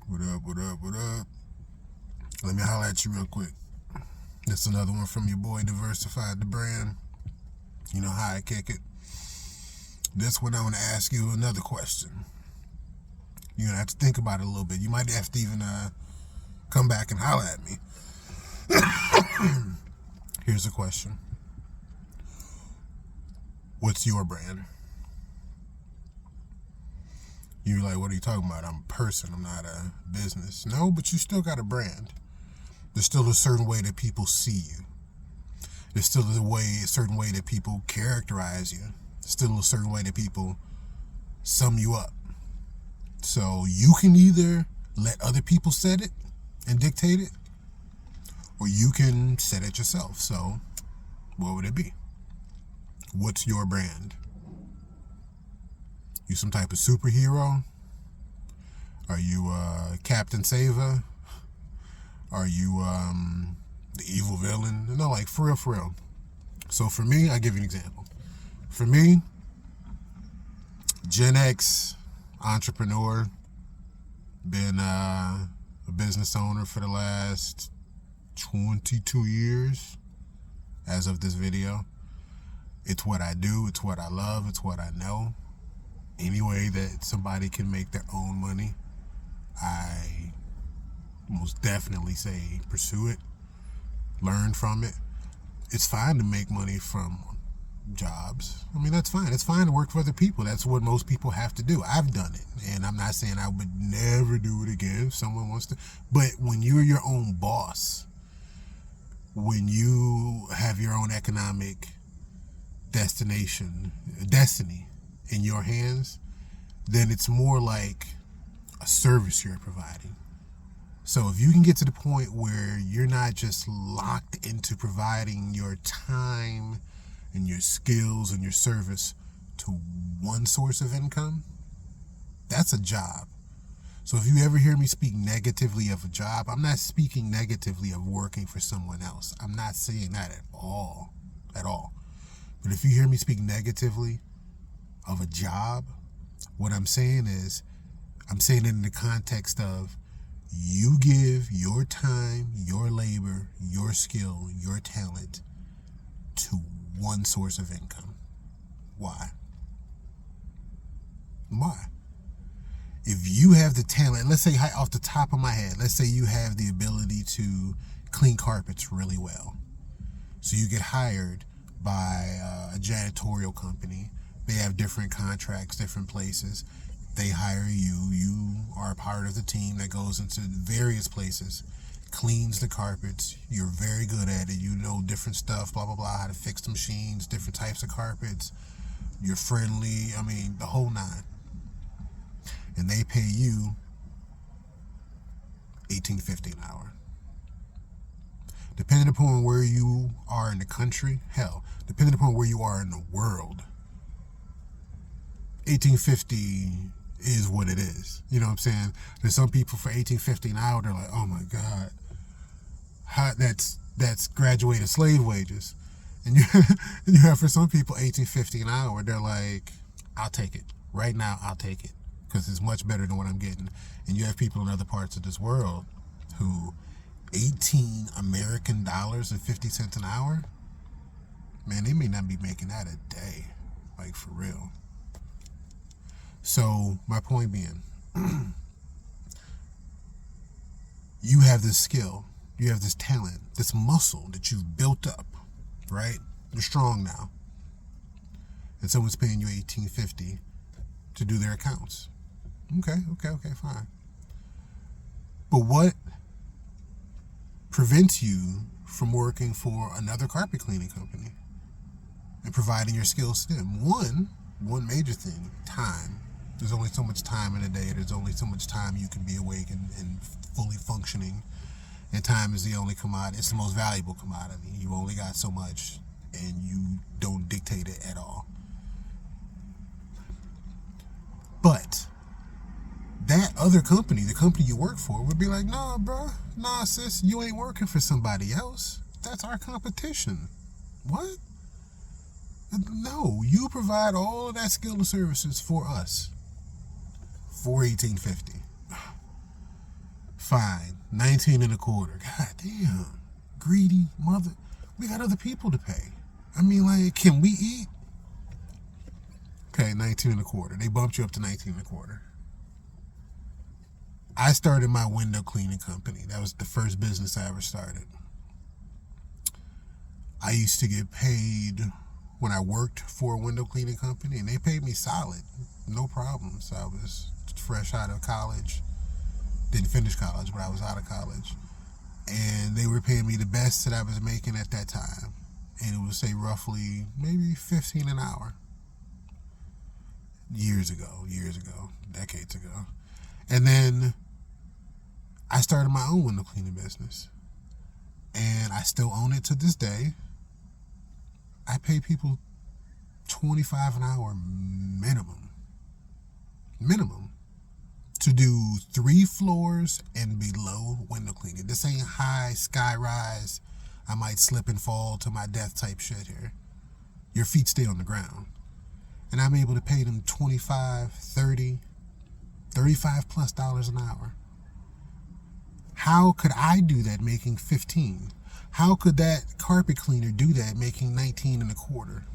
What up, what up, what up? Let me holler at you real quick. This is another one from your boy, Diversified the Brand. You know how I kick it. This one I want to ask you another question. You're going to have to think about it a little bit. You might have to even come back and holler at me. Here's the question. What's your brand? You're like, what are you talking about? I'm a person. I'm not a business. No, but you still got a brand. There's still a certain way that people see you. There's still a certain way that people characterize you. There's still a certain way that people sum you up. So you can either let other people set it and dictate it, or you can set it yourself. So what would it be? What's your brand? You some type of superhero? Are you Captain Saver? Are you the evil villain? No, like for real. So for me, I'll give you an example. For me, Gen X entrepreneur, been a business owner for the last 22 years as of this video. It's what I do, it's what I love, it's what I know. Any way that somebody can make their own money, I most definitely say pursue it, learn from it. It's fine to make money from jobs. I mean, that's fine. It's fine to work for other people. That's what most people have to do. I've done it, and I'm not saying I would never do it again if someone wants to. But when you're your own boss, when you have your own economic destiny in your hands, then it's more like a service you're providing. So if you can get to the point where you're not just locked into providing your time and your skills and your service to one source of income, that's a job. So if you ever hear me speak negatively of a job, I'm not speaking negatively of working for someone else. I'm not saying that at all. But if you hear me speak negatively of a job, what I'm saying is, I'm saying it in the context of you give your time, your labor, your skill, your talent to one source of income. Why? If you have the talent, let's say off the top of my head, let's say you have the ability to clean carpets really well. So you get hired by a janitorial company. They have different contracts, different places. They hire you. You are a part of the team that goes into various places, cleans the carpets. You're very good at it. You know different stuff, blah, blah, blah, how to fix the machines, different types of carpets. You're friendly. I mean, the whole nine. And they pay you $18.50 an hour. Depending upon where you are in the country, hell, depending upon where you are in the world, $18.50 is what it is. You know what I'm saying? There's some people for $18.50 an hour, they're like, oh my God, that's graduated slave wages. And you have for some people $18.50 an hour, they're like, I'll take it. Right now, I'll take it. Because it's much better than what I'm getting. And you have people in other parts of this world who 18 American dollars and 50 cents an hour, man, they may not be making that a day. Like, for real. So my point being, you have this skill, you have this talent, this muscle that you've built up, right? You're strong now. And someone's paying you $18.50 to do their accounts. Okay, fine. But what prevents you from working for another carpet cleaning company and providing your skills to them? One major thing, time. There's only so much time in a day. There's only so much time you can be awake and fully functioning. And time is the only commodity. It's the most valuable commodity. You only got so much, and you don't dictate it at all. But that other company, the company you work for, would be like, nah, bro, nah, sis, you ain't working for somebody else. That's our competition. What? No, you provide all of that skill and services for us for $18.50. Fine. 19 and a quarter. God damn. Greedy mother. We got other people to pay. I mean, like, can we eat? Okay, 19 and a quarter. They bumped you up to 19 and a quarter. I started my window cleaning company. That was the first business I ever started. I used to get paid when I worked for a window cleaning company, and they paid me solid. No problems. I was fresh out of college. Didn't finish college, but I was out of college. And they were paying me the best that I was making at that time. And it would say roughly maybe $15 an hour. Years ago, decades ago. And then I started my own window cleaning business. And I still own it to this day. I pay people $25 an hour minimum. To do 3 floors and below window cleaning. This ain't high sky rise, I might slip and fall to my death type shit here. Your feet stay on the ground. And I'm able to pay them $25, $30, $35 plus an hour. How could I do that making 15? How could that carpet cleaner do that making 19 and a quarter?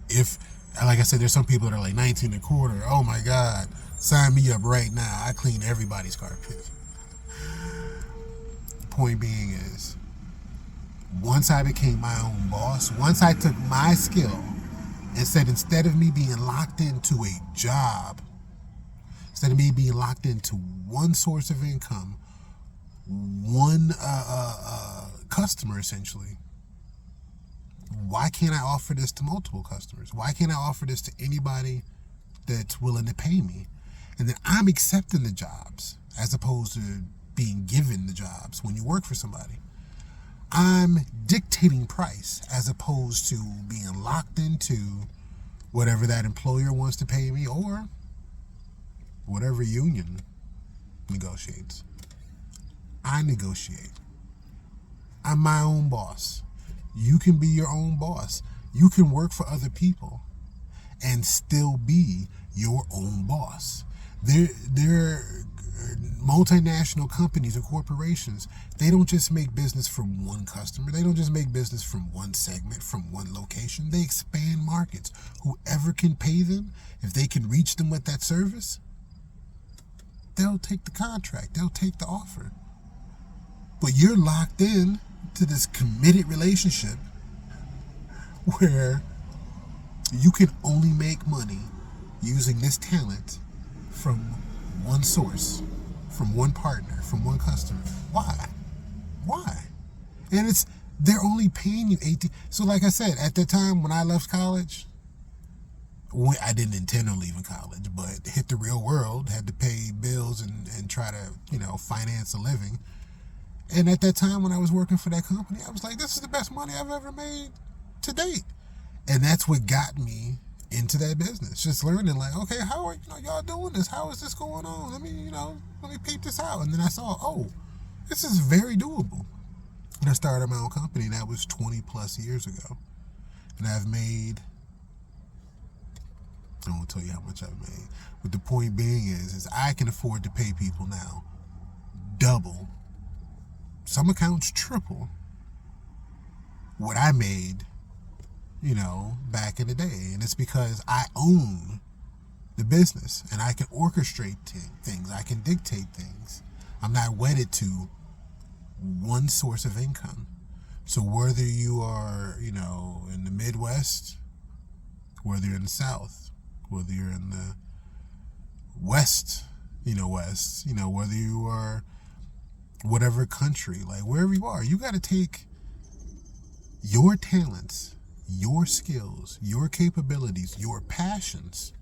If, like I said, there's some people that are like 19 and a quarter. Oh my God, sign me up right now. I clean everybody's carpet. Point being is, once I became my own boss, once I took my skill and said, instead of me being locked into a job, instead of me being locked into one source of income, one customer essentially, why can't I offer this to multiple customers? Why can't I offer this to anybody that's willing to pay me? And then I'm accepting the jobs as opposed to being given the jobs. When you work for somebody, I'm dictating price as opposed to being locked into whatever that employer wants to pay me or whatever union negotiates. I negotiate. I'm my own boss. You can be your own boss. You can work for other people and still be your own boss. They're multinational companies or corporations. They don't just make business from one customer. They don't just make business from one segment, from one location. They expand markets. Whoever can pay them, if they can reach them with that service, they'll take the contract. They'll take the offer. But you're locked in to this committed relationship where you can only make money using this talent from one source, from one partner, from one customer. Why? And they're only paying you 18. So like I said, at the time when I left college, I didn't intend on leaving college, but hit the real world, had to pay bills and try to, finance a living. And at that time when I was working for that company, I was like, this is the best money I've ever made to date. And that's what got me into that business. Just learning like, okay, how are y'all doing this? How is this going on? Let me peep this out. And then I saw, this is very doable. And I started my own company. That was 20 plus years ago. And I've made, I won't tell you how much I've made. But the point being is I can afford to pay people now double, some accounts triple what I made, back in the day. And it's because I own the business and I can orchestrate things. I can dictate things. I'm not wedded to one source of income. So whether you are, in the Midwest, whether you're in the South, whether you're in the West, whether you are whatever country, like wherever you are, you got to take your talents, your skills, your capabilities, your passions,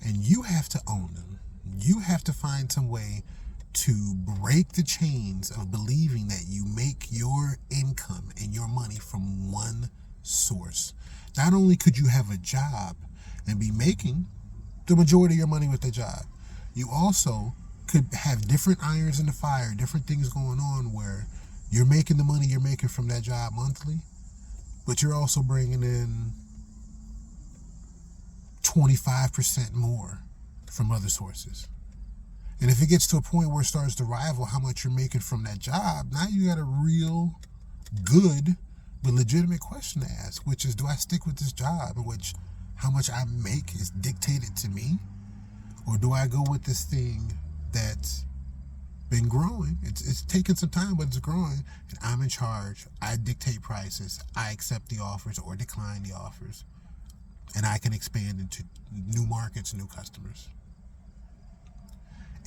and you have to own them. You have to find some way to break the chains of believing that you make your income and your money from one source. Not only could you have a job and be making the majority of your money with the job, you also could have different irons in the fire, different things going on where you're making the money you're making from that job monthly, but you're also bringing in 25% more from other sources. And if it gets to a point where it starts to rival how much you're making from that job, now you got a real good but legitimate question to ask, which is, do I stick with this job in which how much I make is dictated to me? Or do I go with this thing that's been growing? It's taking some time, but it's growing, and I'm in charge. I dictate prices. I accept the offers or decline the offers, and I can expand into new markets, new customers.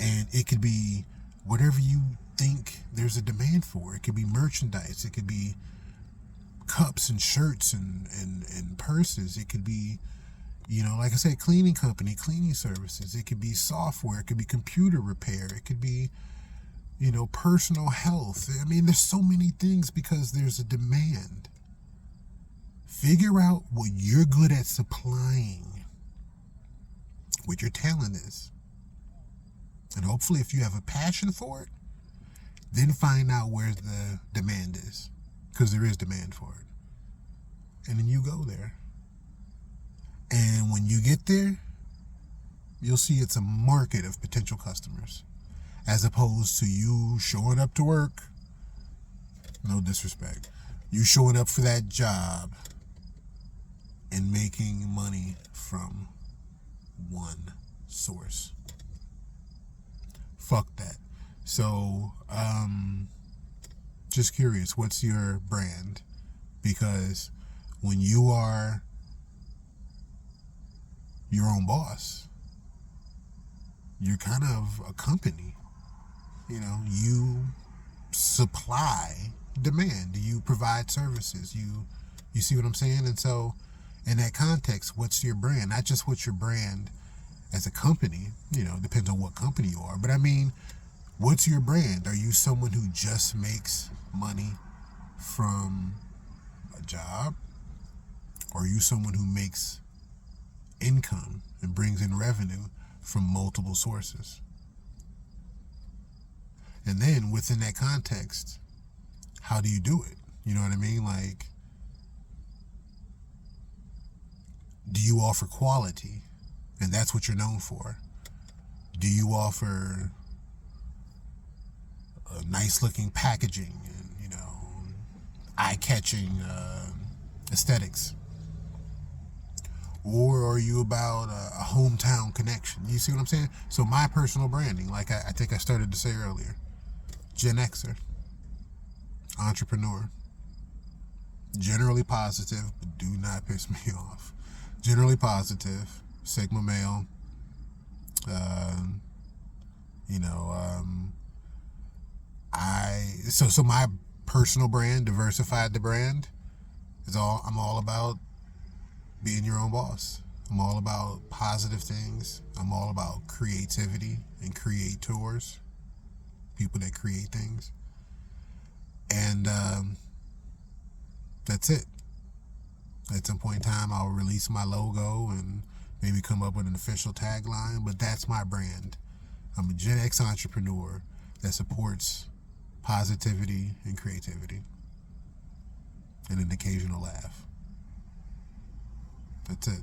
And it could be whatever you think there's a demand for. It could be merchandise. It could be cups and shirts and purses. It could be, like I said, cleaning company, cleaning services. It could be software. It could be computer repair. It could be, personal health. I mean, there's so many things because there's a demand. Figure out what you're good at supplying, what your talent is. And hopefully if you have a passion for it, then find out where the demand is, because there is demand for it. And then you go there. And when you get there, you'll see it's a market of potential customers, as opposed to you showing up to work, no disrespect, you showing up for that job and making money from one source. Fuck that. So, just curious, what's your brand? Because when you are your own boss, you're kind of a company. You supply demand. You provide services. You see what I'm saying? And so, in that context, what's your brand? Not just what's your brand as a company, depends on what company you are. But I mean, what's your brand? Are you someone who just makes money from a job? Or are you someone who makes income and brings in revenue from multiple sources? And then within that context, how do you do it? You know what I mean? Like, do you offer quality? And that's what you're known for. Do you offer a nice looking packaging and, eye-catching aesthetics? Or are you about a hometown connection? You see what I'm saying? So my personal branding, like I think I started to say earlier, Gen Xer, entrepreneur, generally positive, but do not piss me off. Generally positive, Sigma male, so my personal brand, Diversified the Brand, I'm all about being your own boss. I'm all about positive things. I'm all about creativity and creators, people that create things. And that's it. At some point in time, I'll release my logo and maybe come up with an official tagline, but that's my brand. I'm a Gen X entrepreneur that supports positivity and creativity and an occasional laugh. That's it.